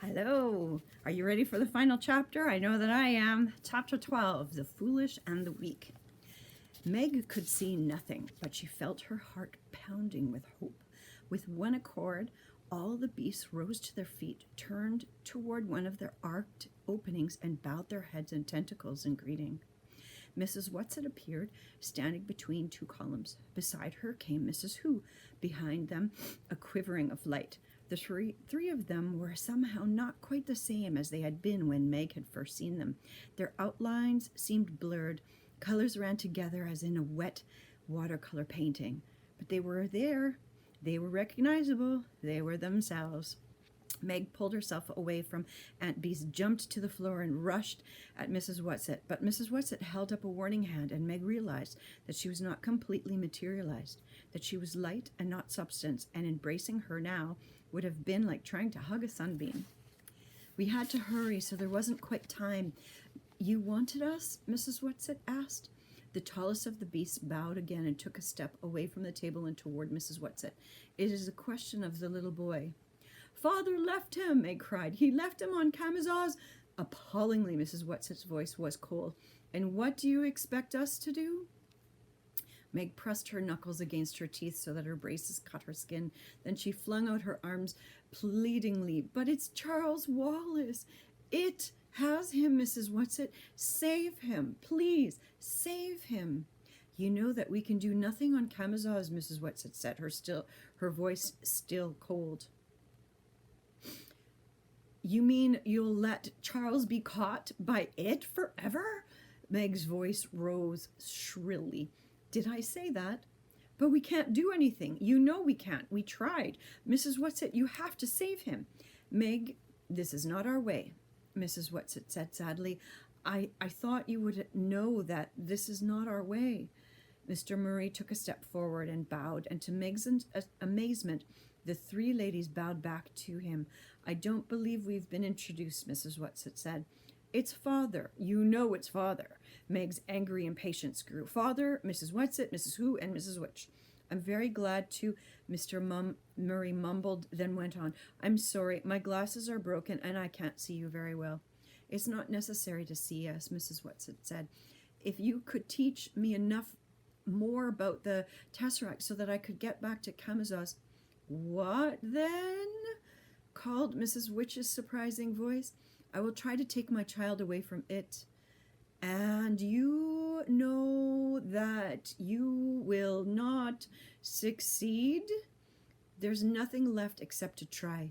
Hello. Are you ready for the final chapter? I know that I am. Chapter 12, The Foolish and the Weak. Meg could see nothing, but she felt her heart pounding with hope. With one accord, all the beasts rose to their feet, turned toward one of their arched openings, and bowed their heads and tentacles in greeting. Mrs. Whatsit appeared, standing between two columns. Beside her came Mrs. Who, behind them a quivering of light. The three of them were somehow not quite the same as they had been when Meg had first seen them. Their outlines seemed blurred. Colors ran together as in a wet watercolor painting. But they were there. They were recognizable. They were themselves. Meg pulled herself away from Aunt Beast, jumped to the floor, and rushed at Mrs. Whatsit. But Mrs. Whatsit held up a warning hand, and Meg realized that she was not completely materialized, that she was light and not substance, and embracing her now would have been like trying to hug a sunbeam. We had to hurry, so there wasn't quite time. You wanted us? Mrs. Whatsit asked. The tallest of the beasts bowed again and took a step away from the table and toward Mrs. Whatsit. It is a question of the little boy. Father left him, Meg cried. He left him on Camazotz. Appallingly, Mrs. Whatsit's voice was cold. And what do you expect us to do? Meg pressed her knuckles against her teeth so that her braces cut her skin. Then she flung out her arms pleadingly. But it's Charles Wallace. It has him, Mrs. Whatsit. Save him. Please, save him. You know that we can do nothing on Camazotz, Mrs. Whatsit said, her voice still cold. You mean you'll let Charles be caught by it forever? Meg's voice rose shrilly. Did I say that? But we can't do anything. You know we can't. We tried. Mrs. Whatsit, you have to save him. Meg, this is not our way, Mrs. Whatsit said sadly. I thought you would know that this is not our way. Mr. Murray took a step forward and bowed, and to Meg's amazement, the three ladies bowed back to him. I don't believe we've been introduced, Mrs. Whatsit said. It's Father. You know it's Father. Meg's angry impatience grew. Father, Mrs. Whatsit, Mrs. Who, and Mrs. Witch. I'm very glad to, Mr. Murray mumbled, then went on. I'm sorry, my glasses are broken and I can't see you very well. It's not necessary to see us, Mrs. Whatsit said. If you could teach me enough more about the Tesseract so that I could get back to Camazotz. What then? Called Mrs. Witch's surprising voice. I will try to take my child away from it. And you know that you will not succeed? There's nothing left except to try.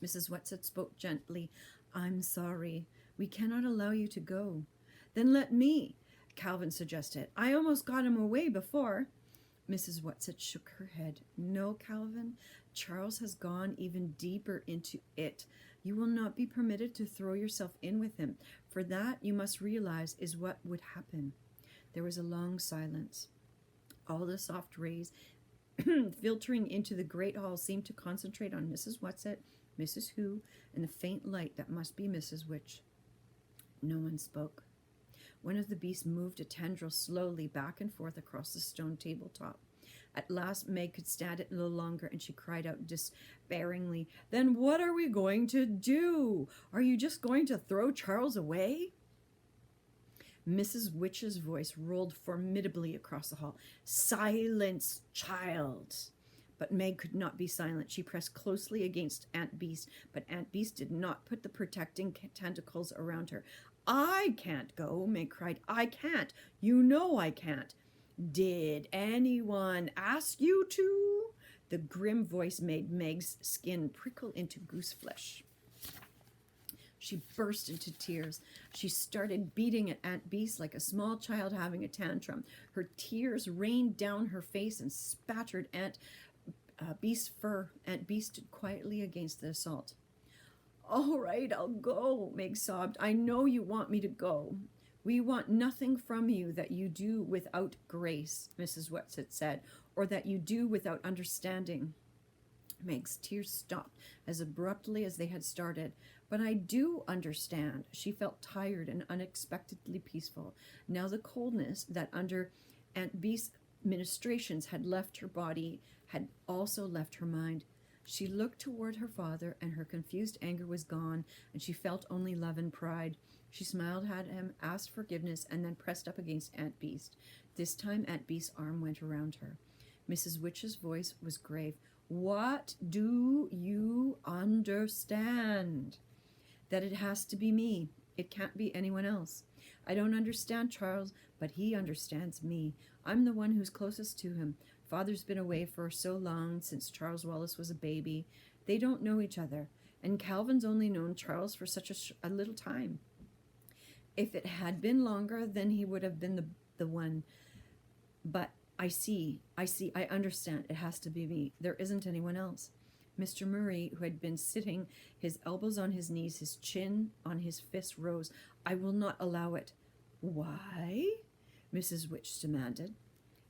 Mrs. Whatsit spoke gently. I'm sorry. We cannot allow you to go. Then let me, Calvin suggested. I almost got him away before. Mrs. Whatsit shook her head. No, Calvin. Charles has gone even deeper into it. You will not be permitted to throw yourself in with him. For that, you must realize, is what would happen. There was a long silence. All the soft rays filtering into the great hall seemed to concentrate on Mrs. Whatsit, Mrs. Who, and the faint light that must be Mrs. Witch. No one spoke. One of the beasts moved a tendril slowly back and forth across the stone tabletop. At last Meg could stand it no longer, and she cried out despairingly, Then what are we going to do? Are you just going to throw Charles away? Mrs. Witch's voice rolled formidably across the hall. Silence, child! But Meg could not be silent. She pressed closely against Aunt Beast, but Aunt Beast did not put the protecting tentacles around her. I can't go, Meg cried. I can't. You know I can't. Did anyone ask you to? The grim voice made Meg's skin prickle into goose flesh. She burst into tears. She started beating at Aunt Beast like a small child having a tantrum. Her tears rained down her face and spattered Aunt Beast's fur. Aunt Beast stood quietly against the assault. All right, I'll go, Meg sobbed. I know you want me to go. We want nothing from you that you do without grace, Mrs. Whatsit said, or that you do without understanding. Meg's tears stopped as abruptly as they had started. But I do understand. She felt tired and unexpectedly peaceful. Now the coldness that under Aunt Beast's ministrations had left her body had also left her mind. She looked toward her father, and her confused anger was gone, and she felt only love and pride. She smiled at him, asked forgiveness, and then pressed up against Aunt Beast. This time Aunt Beast's arm went around her. Mrs. Witch's voice was grave. What do you understand? That it has to be me. It can't be anyone else. I don't understand Charles, but he understands me. I'm the one who's closest to him. Father's been away for so long, since Charles Wallace was a baby. They don't know each other, and Calvin's only known Charles for such a little time. If it had been longer, then he would have been the one. But I understand. It has to be me. There isn't anyone else. Mr. Murray, who had been sitting, his elbows on his knees, his chin on his fist, rose. I will not allow it. Why? Mrs. Witch demanded.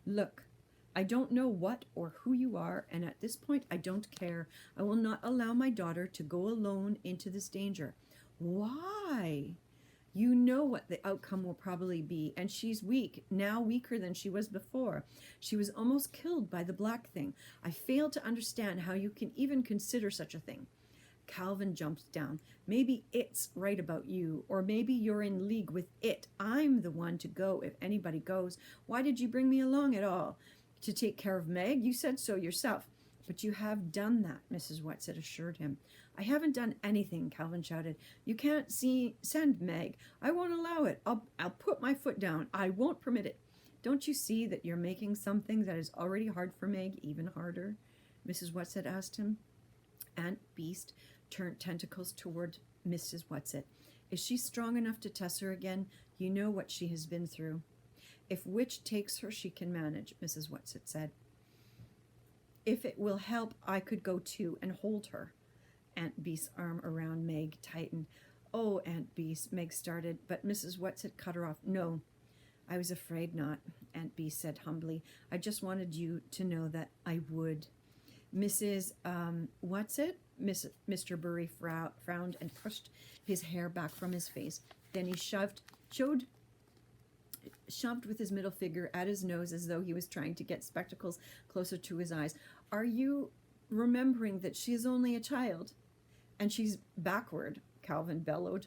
Look, I don't know what or who you are, and at this point I don't care. I will not allow my daughter to go alone into this danger. Why? You know what the outcome will probably be, and she's weak, now weaker than she was before. She was almost killed by the black thing. I fail to understand how you can even consider such a thing. Calvin jumped down. Maybe it's right about you, or maybe you're in league with it. I'm the one to go if anybody goes. Why did you bring me along at all? To take care of Meg? You said so yourself. But you have done that, Mrs. Whatsit assured him. I haven't done anything, Calvin shouted. You can't send Meg. I won't allow it. I'll put my foot down. I won't permit it. Don't you see that you're making something that is already hard for Meg even harder? Mrs. Whatsit asked him. Aunt Beast turned tentacles toward Mrs. Whatsit. Is she strong enough to test her again? You know what she has been through. If Witch takes her, she can manage, Mrs. Whatsit said. If it will help, I could go too and hold her. Aunt Beast's arm around Meg tightened. Oh, Aunt Beast, Meg started, but Mrs. Whatsit cut her off. No, I was afraid not, Aunt Beast said humbly. I just wanted you to know that I would. Mrs. Whatsit? Mr. Burry frowned and pushed his hair back from his face. Then he shoved with his middle finger at his nose as though he was trying to get spectacles closer to his eyes. Are you remembering that she is only a child? And she's backward, Calvin bellowed.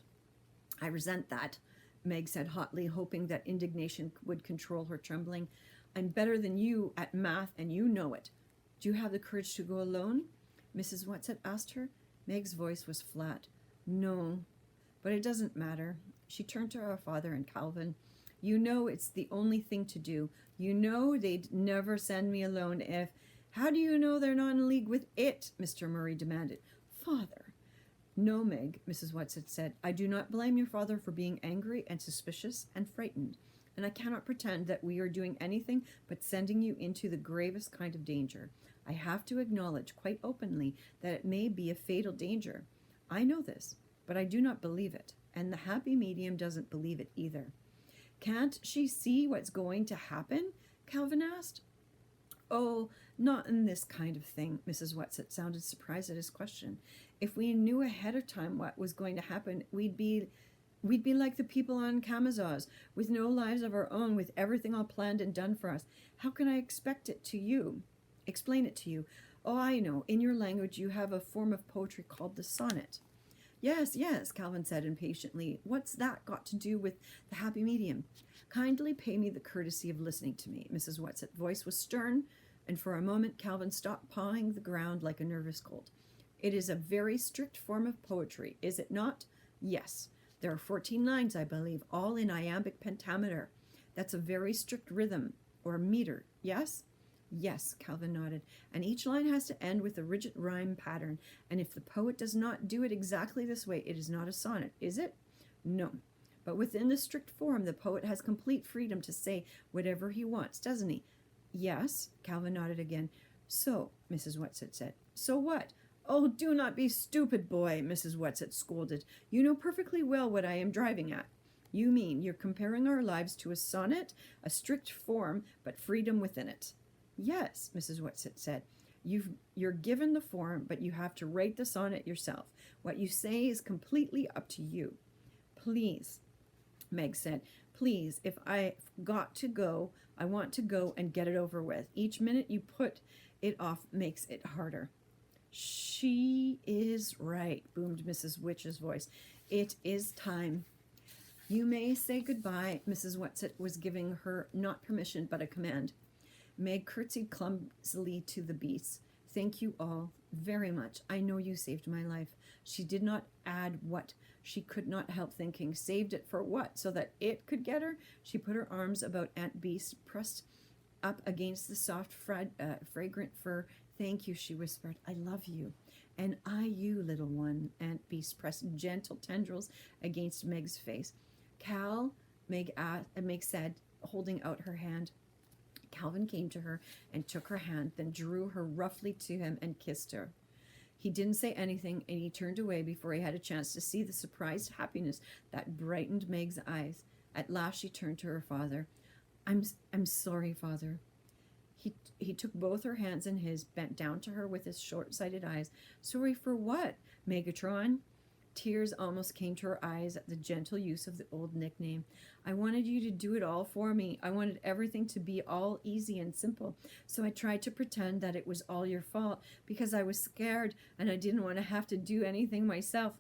I resent that, Meg said hotly, hoping that indignation would control her trembling. I'm better than you at math, and you know it. Do you have the courage to go alone? Mrs. Whatsit asked her. Meg's voice was flat. No, but it doesn't matter. She turned to her father and Calvin. You know it's the only thing to do. You know they'd never send me alone if... How do you know they're not in league with it? Mr. Murray demanded. Father. No, Meg, Mrs. Whatsit said. I do not blame your father for being angry and suspicious and frightened, and I cannot pretend that we are doing anything but sending you into the gravest kind of danger. I have to acknowledge quite openly that it may be a fatal danger. I know this, but I do not believe it, and the happy medium doesn't believe it either. Can't she see what's going to happen? Calvin asked. Oh, not in this kind of thing, Mrs. Whatsit sounded surprised at his question. If we knew ahead of time what was going to happen, we'd be like the people on Camazotz, with no lives of our own, with everything all planned and done for us. How can I explain it to you? Oh, I know. In your language, you have a form of poetry called the sonnet. Yes, Calvin said impatiently. What's that got to do with the happy medium? Kindly pay me the courtesy of listening to me. Mrs. Whatsit's voice was stern, and for a moment Calvin stopped pawing the ground like a nervous colt. It is a very strict form of poetry, is it not? Yes. There are 14 lines, I believe, all in iambic pentameter. That's a very strict rhythm, or meter, yes? Yes, Calvin nodded, and each line has to end with a rigid rhyme pattern, and if the poet does not do it exactly this way, it is not a sonnet, is it? No. But within the strict form, the poet has complete freedom to say whatever he wants, doesn't he? Yes, Calvin nodded again. So, Mrs. Whatsit said. So what? Oh, do not be stupid, boy, Mrs. Whatsit scolded. You know perfectly well what I am driving at. You mean you're comparing our lives to a sonnet, a strict form, but freedom within it. Yes, Mrs. Whatsit said. You're given the form, but you have to write the sonnet yourself. What you say is completely up to you. Please, Meg said, please, if I've got to go, I want to go and get it over with. Each minute you put it off makes it harder. She is right, boomed Mrs. Witch's voice. It is time. You may say goodbye. Mrs. Whatsit was giving her not permission, but a command. Meg curtsied clumsily to the beasts. Thank you all very much. I know you saved my life. She did not add what. She could not help thinking. Saved it for what? So that it could get her? She put her arms about Aunt Beast, pressed up against the soft, fragrant fur. Thank you, she whispered. I love you. And I you, little one. Aunt Beast pressed gentle tendrils against Meg's face. Cal, Meg said, holding out her hand. Calvin came to her and took her hand, then drew her roughly to him and kissed her. He didn't say anything, and he turned away before he had a chance to see the surprised happiness that brightened Meg's eyes. At last she turned to her father. I'm sorry, Father. He took both her hands in his, bent down to her with his short-sighted eyes. Sorry for what, Megatron? Tears almost came to her eyes at the gentle use of the old nickname. I wanted you to do it all for me. I wanted everything to be all easy and simple. So I tried to pretend that it was all your fault because I was scared and I didn't want to have to do anything myself.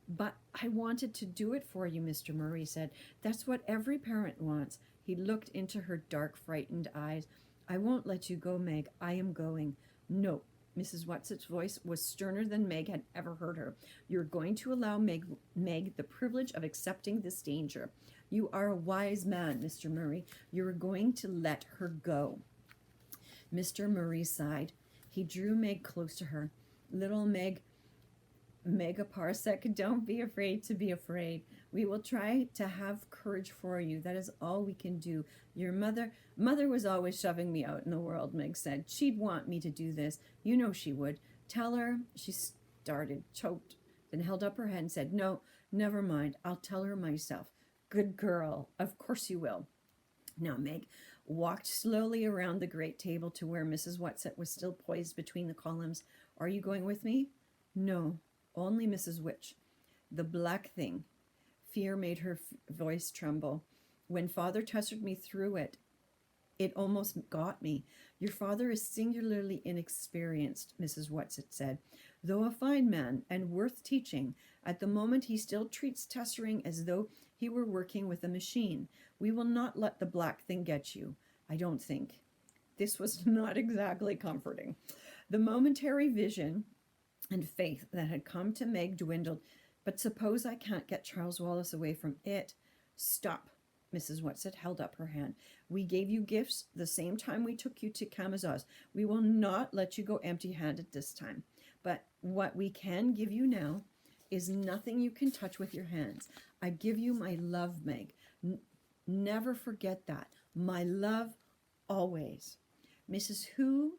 But I wanted to do it for you, Mr. Murray said. That's what every parent wants. He looked into her dark, frightened eyes. I won't let you go, Meg. I am going. No. Mrs. Whatsit's voice was sterner than Meg had ever heard her. You're going to allow Meg the privilege of accepting this danger. You are a wise man, Mr. Murray. You're going to let her go. Mr. Murray sighed. He drew Meg close to her. Little Meg, Megaparsec, don't be afraid to be afraid. We will try to have courage for you. That is all we can do. Your mother was always shoving me out in the world, Meg said. She'd want me to do this. You know she would. Tell her. She started, choked, then held up her head and said, No, never mind. I'll tell her myself. Good girl. Of course you will. Now Meg walked slowly around the great table to where Mrs. Whatsit was still poised between the columns. Are you going with me? No, only Mrs. Witch. The black thing. Fear made her voice tremble. When Father tussed me through it, it almost got me. Your father is singularly inexperienced, Mrs. Whatsit said. Though a fine man and worth teaching, at the moment he still treats tussering as though he were working with a machine. We will not let the black thing get you, I don't think. This was not exactly comforting. The momentary vision and faith that had come to Meg dwindled. But suppose I can't get Charles Wallace away from it? Stop. Mrs. Whatsit held up her hand. We gave you gifts the same time we took you to Camazotz. We will not let you go empty-handed this time. But what we can give you now is nothing you can touch with your hands. I give you my love, Meg. Never forget that. My love always. Mrs. Who,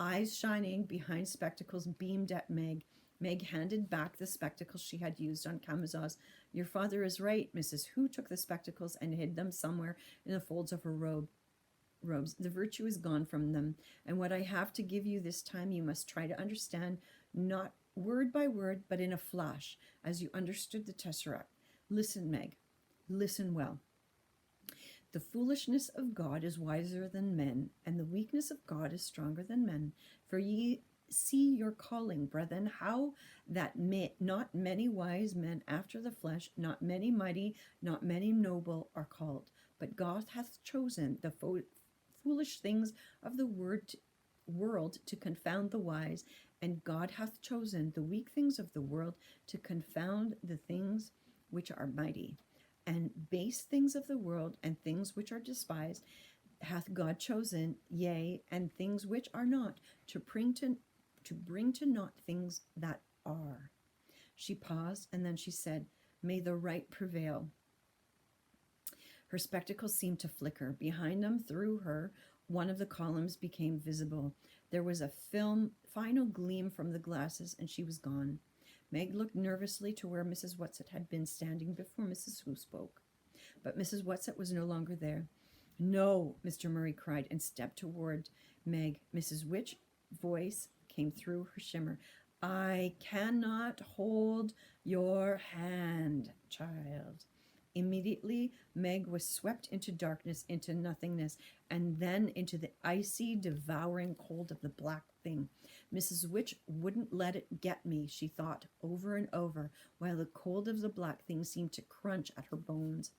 eyes shining behind spectacles, beamed at Meg. Meg handed back the spectacles she had used on Camazotz. Your father is right. Mrs. Who took the spectacles and hid them somewhere in the folds of her robes. The virtue is gone from them, and what I have to give you this time you must try to understand, not word by word, but in a flash, as you understood the Tesseract. Listen, Meg. Listen well. The foolishness of God is wiser than men, and the weakness of God is stronger than men. For ye see your calling, brethren, how that not many wise men after the flesh, not many mighty, not many noble are called. But God hath chosen the foolish things of the world to confound the wise, and God hath chosen the weak things of the world to confound the things which are mighty. And base things of the world and things which are despised hath God chosen, yea, and things which are not, to bring to naught things that are. She paused, and then she said, May the right prevail. Her spectacles seemed to flicker. Behind them, through her, one of the columns became visible. There was a final gleam from the glasses, and she was gone. Meg looked nervously to where Mrs. Whatsit had been standing before Mrs. Who spoke. But Mrs. Whatsit was no longer there. No, Mr. Murray cried and stepped toward Meg. Mrs. Witch's voice came through her shimmer. I cannot hold your hand, child. Immediately, Meg was swept into darkness, into nothingness, and then into the icy, devouring cold of the black thing. Mrs. Witch wouldn't let it get me, she thought over and over, while the cold of the black thing seemed to crunch at her bones.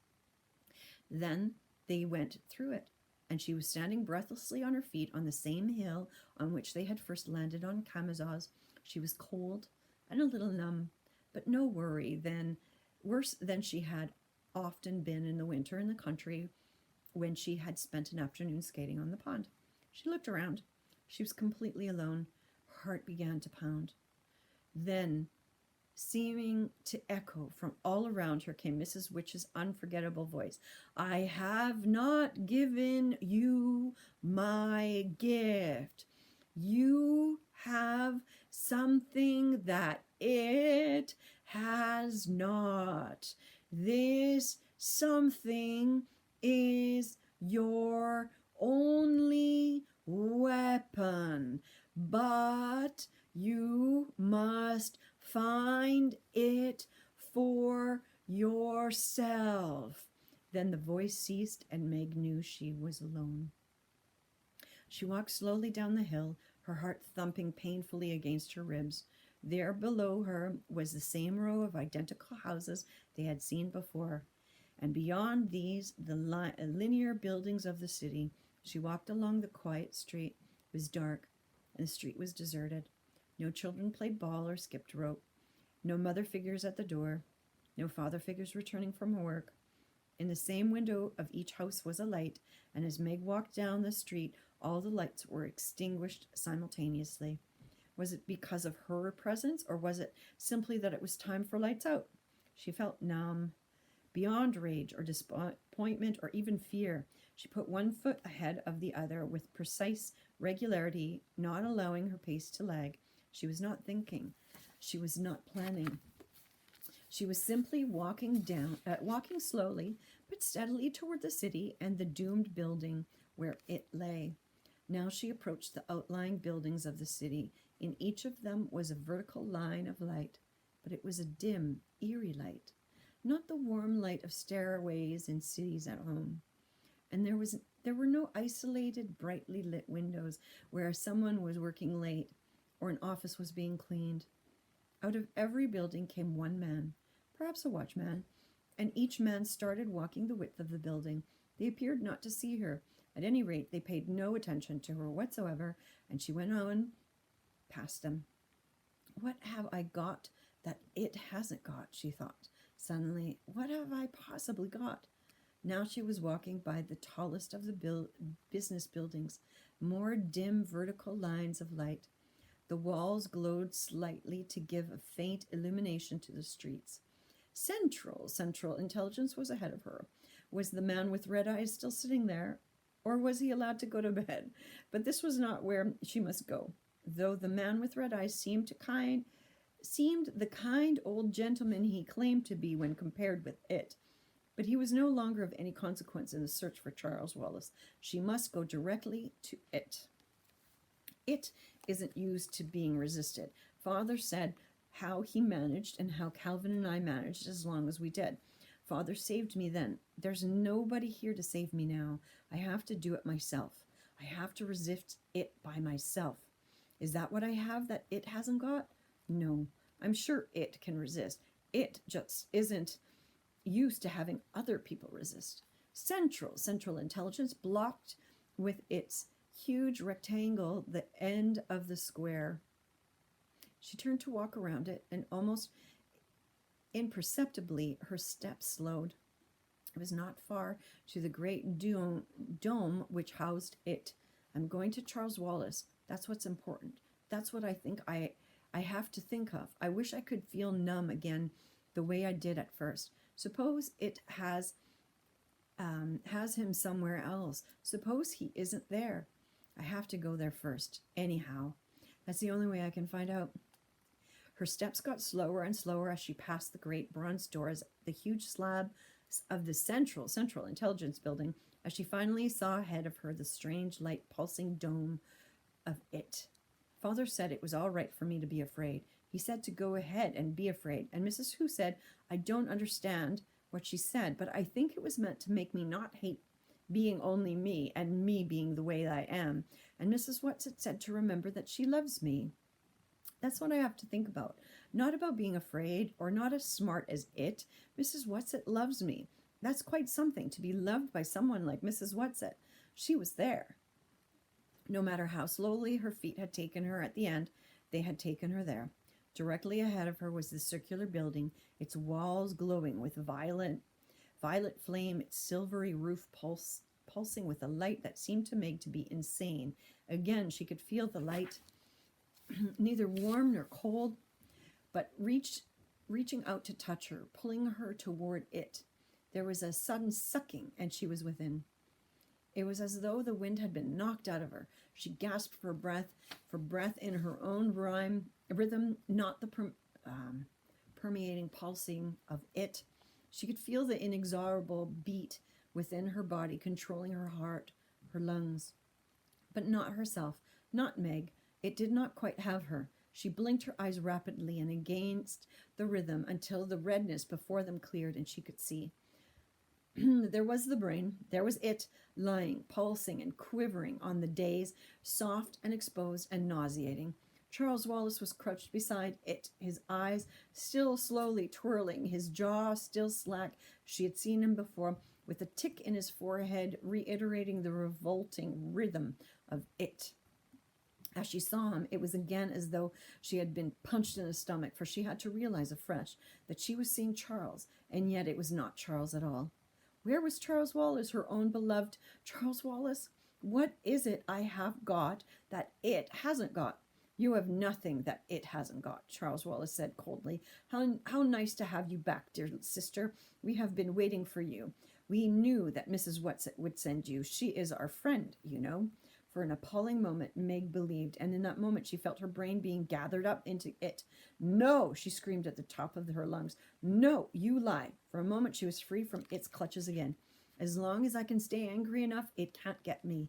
Then they went through it, and she was standing breathlessly on her feet on the same hill on which they had first landed on Camazotz. She was cold and a little numb, but no worry then, worse than she had often been in the winter in the country when she had spent an afternoon skating on the pond. She looked around. She was completely alone. Her heart began to pound. Then, seeming to echo from all around her, came Mrs. Witch's unforgettable voice. I have not given you my gift. You have something that it has not. This something is your only weapon, but you must find it for yourself. Then the voice ceased, and Meg knew she was alone. She walked slowly down the hill, her heart thumping painfully against her ribs. There below her was the same row of identical houses they had seen before, and beyond these the linear buildings of the city. She walked along the quiet street. It was dark, and the street was deserted. No children played ball or skipped rope. No mother figures at the door. No father figures returning from work. In the same window of each house was a light, and as Meg walked down the street, all the lights were extinguished simultaneously. Was it because of her presence, or was it simply that it was time for lights out? She felt numb, beyond rage or disappointment or even fear. She put one foot ahead of the other with precise regularity, not allowing her pace to lag. She was not thinking. She was not planning. She was simply walking slowly but steadily toward the city and the doomed building where it lay. Now she approached the outlying buildings of the city. In each of them was a vertical line of light, but it was a dim, eerie light, not the warm light of stairways in cities at home. And there were no isolated, brightly lit windows where someone was working late or an office was being cleaned. Out of every building came one man, perhaps a watchman, and each man started walking the width of the building. They appeared not to see her. At any rate, they paid no attention to her whatsoever, and she went on past them. What have I got that it hasn't got, she thought. Suddenly, what have I possibly got? Now she was walking by the tallest of the business buildings, more dim vertical lines of light. The walls glowed slightly to give a faint illumination to the streets. Central Intelligence was ahead of her. Was the man with red eyes still sitting there, or was he allowed to go to bed? But this was not where she must go, though the man with red eyes seemed the kind old gentleman he claimed to be when compared with it. But he was no longer of any consequence in the search for Charles Wallace. She must go directly to it. It isn't used to being resisted. Father said how he managed and how Calvin and I managed as long as we did. Father saved me then. There's nobody here to save me now. I have to do it myself. I have to resist it by myself. Is that what I have that it hasn't got? No, I'm sure it can resist. It just isn't used to having other people resist. Central Intelligence blocked with its huge rectangle the end of the square. She turned to walk around it, and almost imperceptibly her steps slowed. It was not far to the great dome which housed it. I'm going to Charles Wallace. That's what's important. That's what I think I have to think of. I wish I could feel numb again the way I did at first. Suppose it has him somewhere else. Suppose he isn't there. I have to go there first. Anyhow, that's the only way I can find out. Her steps got slower and slower as she passed the great bronze doors, the huge slab of the Central Intelligence building, as she finally saw ahead of her the strange light pulsing dome of it. Father said it was all right for me to be afraid. He said to go ahead and be afraid. And Mrs. Who said, I don't understand what she said, but I think it was meant to make me not hate being only me and me being the way I am. And Mrs. Whatsit said to remember that she loves me. That's what I have to think about. Not about being afraid or not as smart as it. Mrs. Whatsit loves me. That's quite something to be loved by someone like Mrs. Whatsit. She was there. No matter how slowly her feet had taken her at the end, they had taken her there. Directly ahead of her was the circular building, its walls glowing with violet flame, its silvery roof pulsing with a light that seemed to Meg to be insane. Again, she could feel the light, neither warm nor cold, but reaching out to touch her, pulling her toward it. There was a sudden sucking, and she was within. It was as though the wind had been knocked out of her. She gasped for breath in her own rhythm, not the permeating pulsing of it. She could feel the inexorable beat within her body, controlling her heart, her lungs. But not herself, not Meg. It did not quite have her. She blinked her eyes rapidly and against the rhythm until the redness before them cleared and she could see. There was the brain, there was it, lying, pulsing and quivering on the days, soft and exposed and nauseating. Charles Wallace was crouched beside it, his eyes still slowly twirling, his jaw still slack. She had seen him before, with a tick in his forehead, reiterating the revolting rhythm of it. As she saw him, it was again as though she had been punched in the stomach, for she had to realize afresh that she was seeing Charles, and yet it was not Charles at all. Where was Charles Wallace, her own beloved Charles Wallace? What is it I have got that it hasn't got? You have nothing that it hasn't got, Charles Wallace said coldly. How nice to have you back, dear sister. We have been waiting for you. We knew that Mrs. Whatsit would send you. She is our friend, you know. For an appalling moment, Meg believed, and in that moment she felt her brain being gathered up into it. No, she screamed at the top of her lungs. No, you lie. For a moment she was free from its clutches again. As long as I can stay angry enough, it can't get me.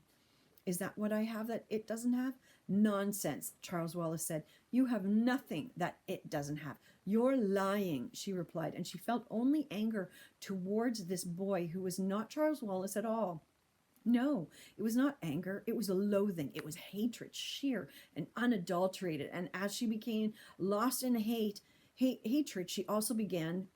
Is that what I have that it doesn't have? Nonsense, Charles Wallace said. You have nothing that it doesn't have. You're lying, she replied, and she felt only anger towards this boy who was not Charles Wallace at all. No, it was not anger. It was a loathing. It was hatred, sheer and unadulterated. And as she became lost in hatred, she also began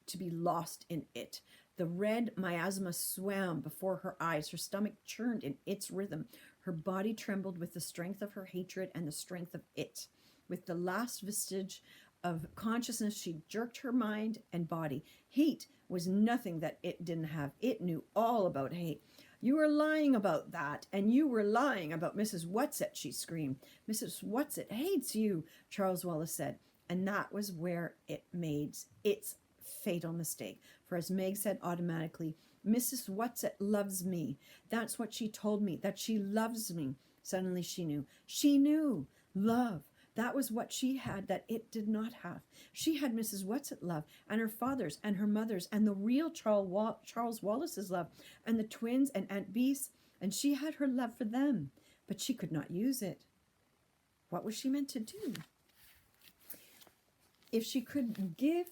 to be lost in it. The red miasma swam before her eyes. Her stomach churned in its rhythm. Her body trembled with the strength of her hatred and the strength of it. With the last vestige of consciousness, she jerked her mind and body. Hate was nothing that it didn't have. It knew all about hate. You were lying about that, and you were lying about Mrs. Whatsit, she screamed. Mrs. Whatsit hates you, Charles Wallace said. And that was where it made its fatal mistake. For as Meg said automatically, Mrs. Whatsit loves me. That's what she told me, that she loves me. Suddenly she knew. She knew. Love. That was what she had that it did not have. She had Mrs. Whatsit love, and her father's, and her mother's, and the real Charles Wallace's love, and the twins and Aunt Beast, and she had her love for them, but she could not use it. What was she meant to do? If she could give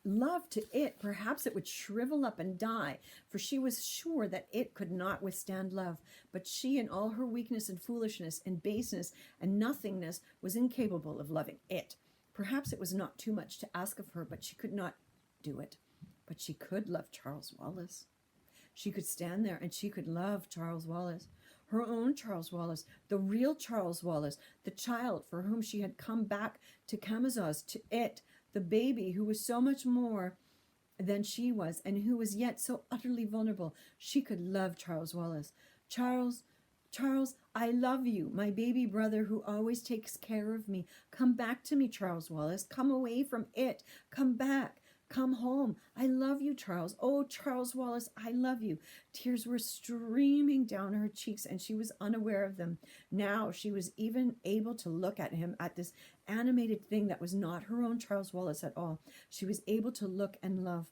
love to it, perhaps it would shrivel up and die, for she was sure that it could not withstand love. But she, in all her weakness and foolishness and baseness and nothingness, was incapable of loving it. Perhaps it was not too much to ask of her, but she could not do it. But she could love Charles Wallace. She could stand there and she could love Charles Wallace. Her own Charles Wallace, the real Charles Wallace, the child for whom she had come back to Camazotz, to it, the baby who was so much more than she was and who was yet so utterly vulnerable. She could love Charles Wallace. Charles, I love you, my baby brother who always takes care of me. Come back to me, Charles Wallace. Come away from it. Come back. Come home. I love you, Charles. Oh, Charles Wallace, I love you. Tears were streaming down her cheeks, and she was unaware of them. Now she was even able to look at him, at this animated thing that was not her own Charles Wallace at all. She was able to look and love.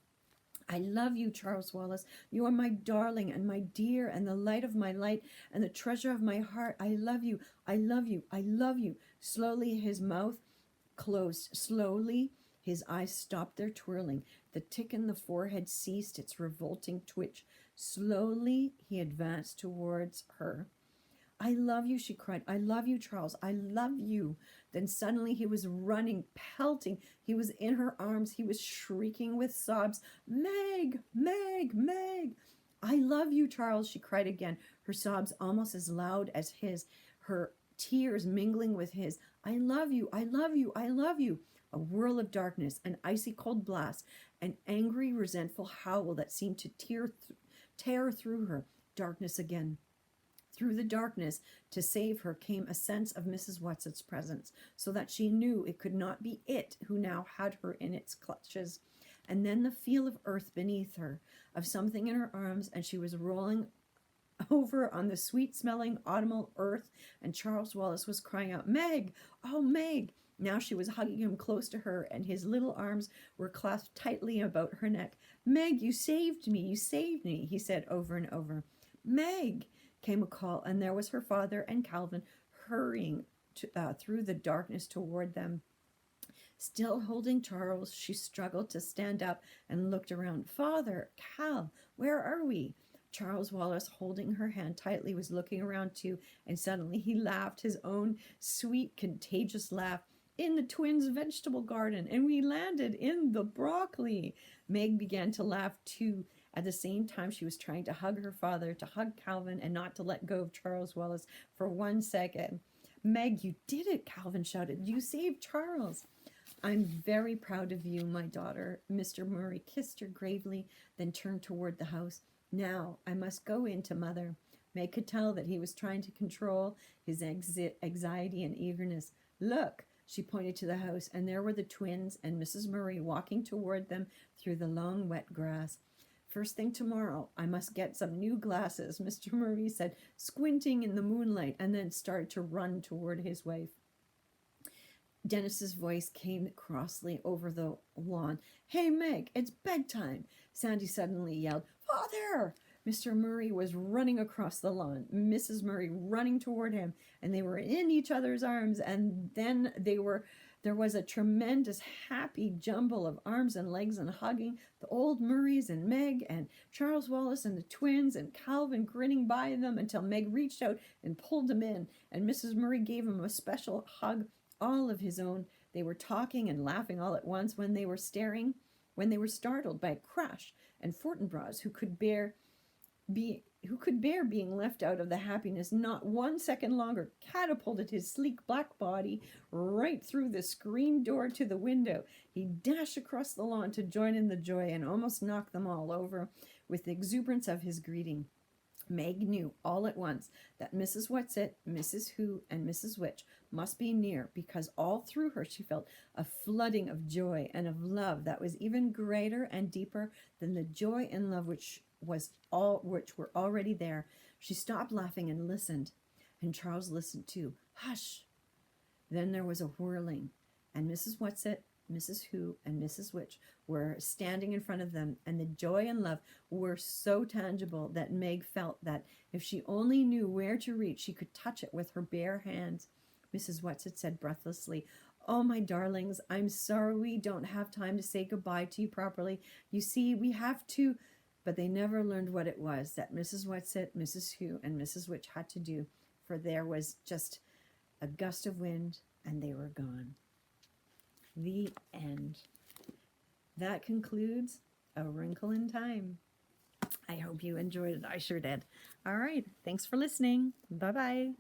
I love you, Charles Wallace. You are my darling and my dear and the light of my light and the treasure of my heart. I love you. I love you. I love you. Slowly his mouth closed. Slowly His eyes stopped their twirling. The tick in the forehead ceased its revolting twitch. Slowly, he advanced towards her. I love you, she cried. I love you, Charles. I love you. Then suddenly he was running, pelting. He was in her arms. He was shrieking with sobs. Meg, Meg, Meg. I love you, Charles, she cried again, her sobs almost as loud as his, her tears mingling with his. I love you, I love you, I love you. A whirl of darkness, an icy cold blast, an angry, resentful howl that seemed to tear through her. Darkness again. Through the darkness, to save her, came a sense of Mrs. What's-Its presence, so that she knew it could not be it who now had her in its clutches. And then the feel of earth beneath her, of something in her arms, and she was rolling over on the sweet-smelling autumnal earth, and Charles Wallace was crying out, Meg! Oh, Meg! Now she was hugging him close to her, and his little arms were clasped tightly about her neck. Meg, you saved me, he said over and over. Meg! Came a call, and there was her father and Calvin hurrying through the darkness toward them. Still holding Charles, she struggled to stand up and looked around. Father, Cal, where are we? Charles Wallace, holding her hand tightly, was looking around too, and suddenly he laughed his own sweet, contagious laugh. In the twins' vegetable garden, and we landed in the broccoli. Meg began to laugh too. At the same time, she was trying to hug her father, to hug Calvin, and not to let go of Charles Wallace for 1 second. Meg, you did it, Calvin shouted. You saved Charles. I'm very proud of you, my daughter. Mr. Murray kissed her gravely, then turned toward the house. Now, I must go in to Mother. Meg could tell that he was trying to control his anxiety and eagerness. Look, she pointed to the house, and there were the twins and Mrs. Murray walking toward them through the long, wet grass. First thing tomorrow, I must get some new glasses, Mr. Murray said, squinting in the moonlight, and then started to run toward his wife. Dennis's voice came crossly over the lawn. Hey, Meg, it's bedtime, Sandy suddenly yelled. Father! Mr. Murray was running across the lawn, Mrs. Murray running toward him, and they were in each other's arms, and then there was a tremendous happy jumble of arms and legs and hugging, the old Murrays and Meg and Charles Wallace and the twins and Calvin grinning by them until Meg reached out and pulled him in, and Mrs. Murray gave him a special hug, all of his own. They were talking and laughing all at once when they were startled by a crash, and Fortinbras, who could bear being left out of the happiness not 1 second longer, catapulted his sleek black body right through the screen door to the window. He dashed across the lawn to join in the joy and almost knocked them all over with the exuberance of his greeting. Meg knew all at once that Mrs. What's-It, Mrs. Who, and Mrs. Which must be near, because all through her she felt a flooding of joy and of love that was even greater and deeper than the joy and love which were already there. She stopped laughing and listened, and Charles listened too. Hush! Then there was a whirling, and Mrs. What's-It, Mrs. Who, and Mrs. Which were standing in front of them, and the joy and love were so tangible that Meg felt that if she only knew where to reach, she could touch it with her bare hands. Mrs. What's-It said breathlessly, Oh, my darlings, I'm sorry we don't have time to say goodbye to you properly. You see, we have to... But they never learned what it was that Mrs. What's-It, Mrs. Who, and Mrs. Which had to do, for there was just a gust of wind, and they were gone. The end. That concludes A Wrinkle in Time. I hope you enjoyed it. I sure did. All right. Thanks for listening. Bye-bye.